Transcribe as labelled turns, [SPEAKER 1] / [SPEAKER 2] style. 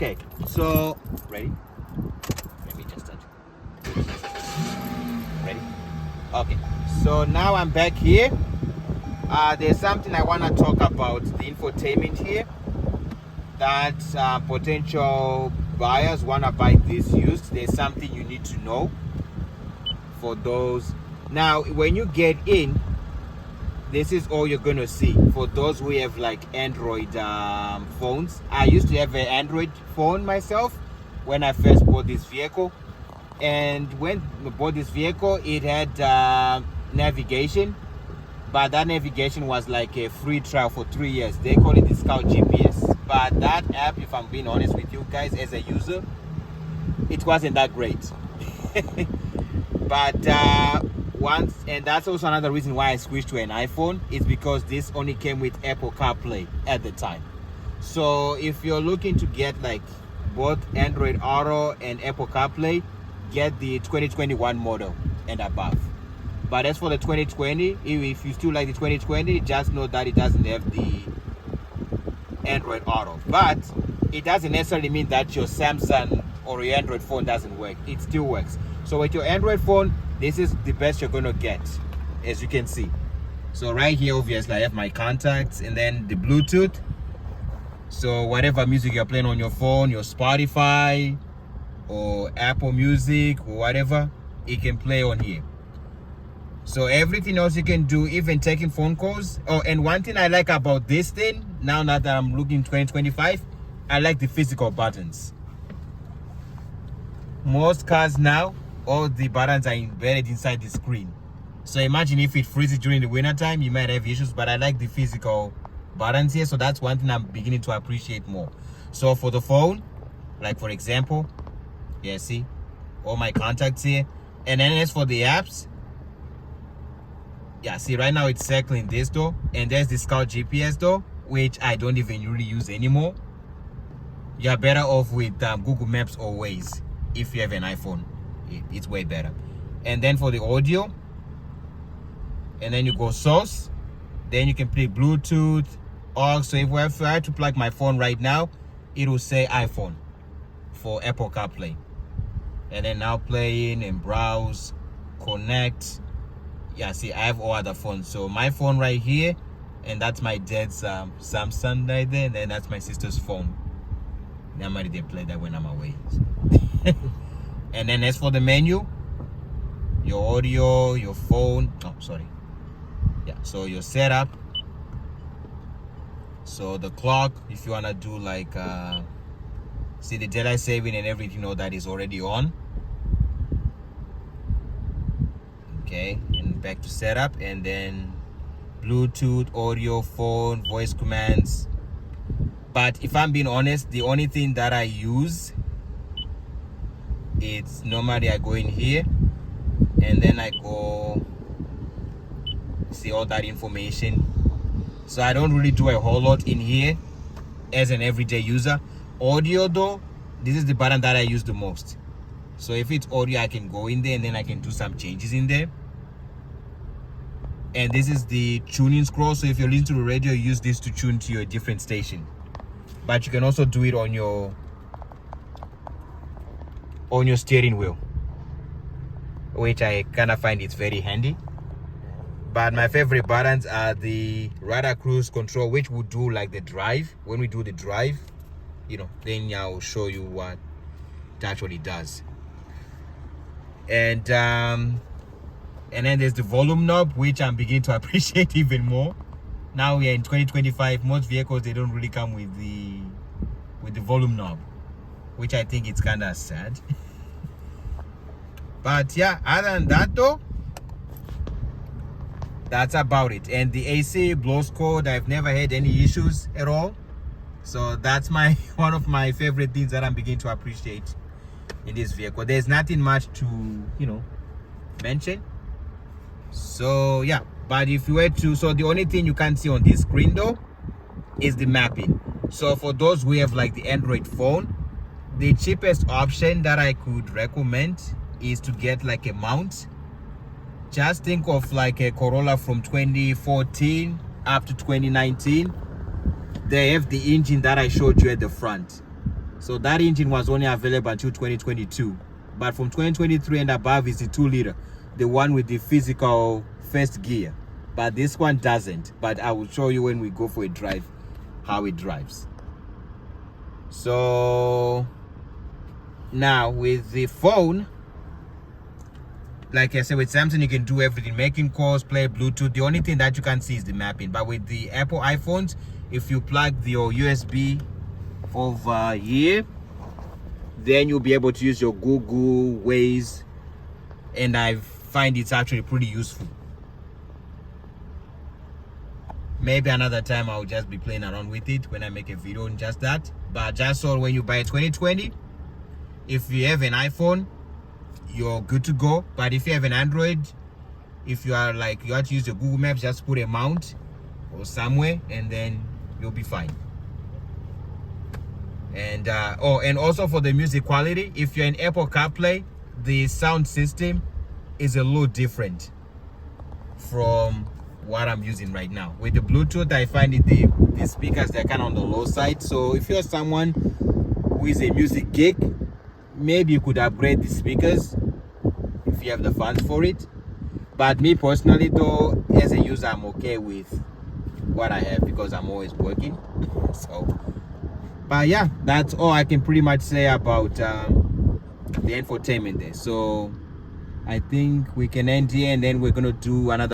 [SPEAKER 1] Okay, so ready? Let me just touch. Ready? Okay, so now I'm back here. There's something I want to talk about, the infotainment here, that potential buyers want to buy this used. There's something you need to know for those. Now, when you get in, this is all you're gonna see for those who have like Android phones. I used to have an Android phone myself when I first bought this vehicle, and when I bought this vehicle, it had navigation, but that navigation was like a free trial for 3 years. They call it the Scout GPS, but that app, if I'm being honest with you guys, as a user, it wasn't that great. But once, and that's also another reason why I switched to an iPhone, is because this only came with Apple CarPlay at the time. So if you're looking to get like both Android Auto and Apple CarPlay, get the 2021 model and above. But as for the 2020, if you still like the 2020, just know that it doesn't have the Android Auto. But it doesn't necessarily mean that your Samsung or your Android phone doesn't work. It still works. So with your Android phone, this is the best you're gonna get, as you can see. So right here, obviously, I have my contacts and then the Bluetooth. So whatever music you're playing on your phone, your Spotify or Apple Music or whatever, it can play on here. So everything else you can do, even taking phone calls. Oh, and one thing I like about this thing, now that I'm looking 2025, I like the physical buttons. Most cars now, all the buttons are embedded inside the screen. So imagine if it freezes during the winter time, you might have issues, but I like the physical buttons here. So that's one thing I'm beginning to appreciate more. So for the phone, like for example, yeah, see all my contacts here. And then as for the apps, yeah, see right now it's circling this door, and there's the Scout GPS door, which I don't even really use anymore. You're better off with Google Maps or Waze if you have an iPhone. It's way better. And then for the audio, and then you go source, then you can play Bluetooth, aux. So if I had to plug my phone right now, it will say iPhone for Apple CarPlay. And then now playing and browse, connect. Yeah, see, I have all other phones. So my phone right here, and that's my dad's Samsung right there, and then that's my sister's phone. Normally they play that when I'm away. And then as for the menu, your audio, your phone, oh sorry, yeah, so your setup, so the clock, if you want to do like see the daylight saving and everything, all that is already on. Okay, and back to setup, and then Bluetooth, audio, phone, voice commands. But if I'm being honest, the only thing that I use, it's normally I go in here and then I go see all that information. So I don't really do a whole lot in here as an everyday user. Audio though, this is the button that I use the most. So if it's audio, I can go in there and then I can do some changes in there. And this is the tuning scroll. So if you're listening to the radio, you use this to tune to your different station. But you can also do it on your steering wheel, which I kind of find it's very handy. But my favorite buttons are the radar cruise control, which would do like the drive. When we do the drive, then I'll show you what it actually does. And then there's the volume knob, which I'm beginning to appreciate even more. Now we are in 2025. Most vehicles, they don't really come with the volume knob, which I think it's kind of sad. But yeah, other than that though, that's about it. And the AC blows cold. I've never had any issues at all. So that's one of my favorite things that I'm beginning to appreciate in this vehicle. There's nothing much to mention. So yeah, but if you were to, so the only thing you can see on this screen though is the mapping. So for those who have like the Android phone, the cheapest option that I could recommend is to get like a mount. Just think of like a Corolla from 2014 up to 2019. They have the engine that I showed you at the front. So that engine was only available until 2022, but from 2023 and above is the 2-liter, the one with the physical first gear. But this one doesn't, but I will show you when we go for a drive how it drives. So now with the phone, like I said, with Samsung you can do everything, making calls, play Bluetooth. The only thing that you can see is the mapping. But with the Apple iPhones, if you plug your USB over here, then you'll be able to use your Google, Waze, and I find it's actually pretty useful. Maybe another time I'll just be playing around with it when I make a video on just that. But just so when you buy a 2020, if you have an iPhone, you're good to go. But if you have an Android, if you are like, you have to use your Google Maps, just put a mount or somewhere and then you'll be fine. And and also for the music quality, if you're in Apple CarPlay, the sound system is a little different from what I'm using right now. With the Bluetooth, I find it the speakers, they're kind of on the low side. So if you're someone who is a music geek, maybe you could upgrade the speakers if you have the funds for it. But me personally though, as a user, I'm okay with what I have because I'm always working. So but yeah, that's all I can pretty much say about the infotainment there. So I think we can end here and then we're gonna do another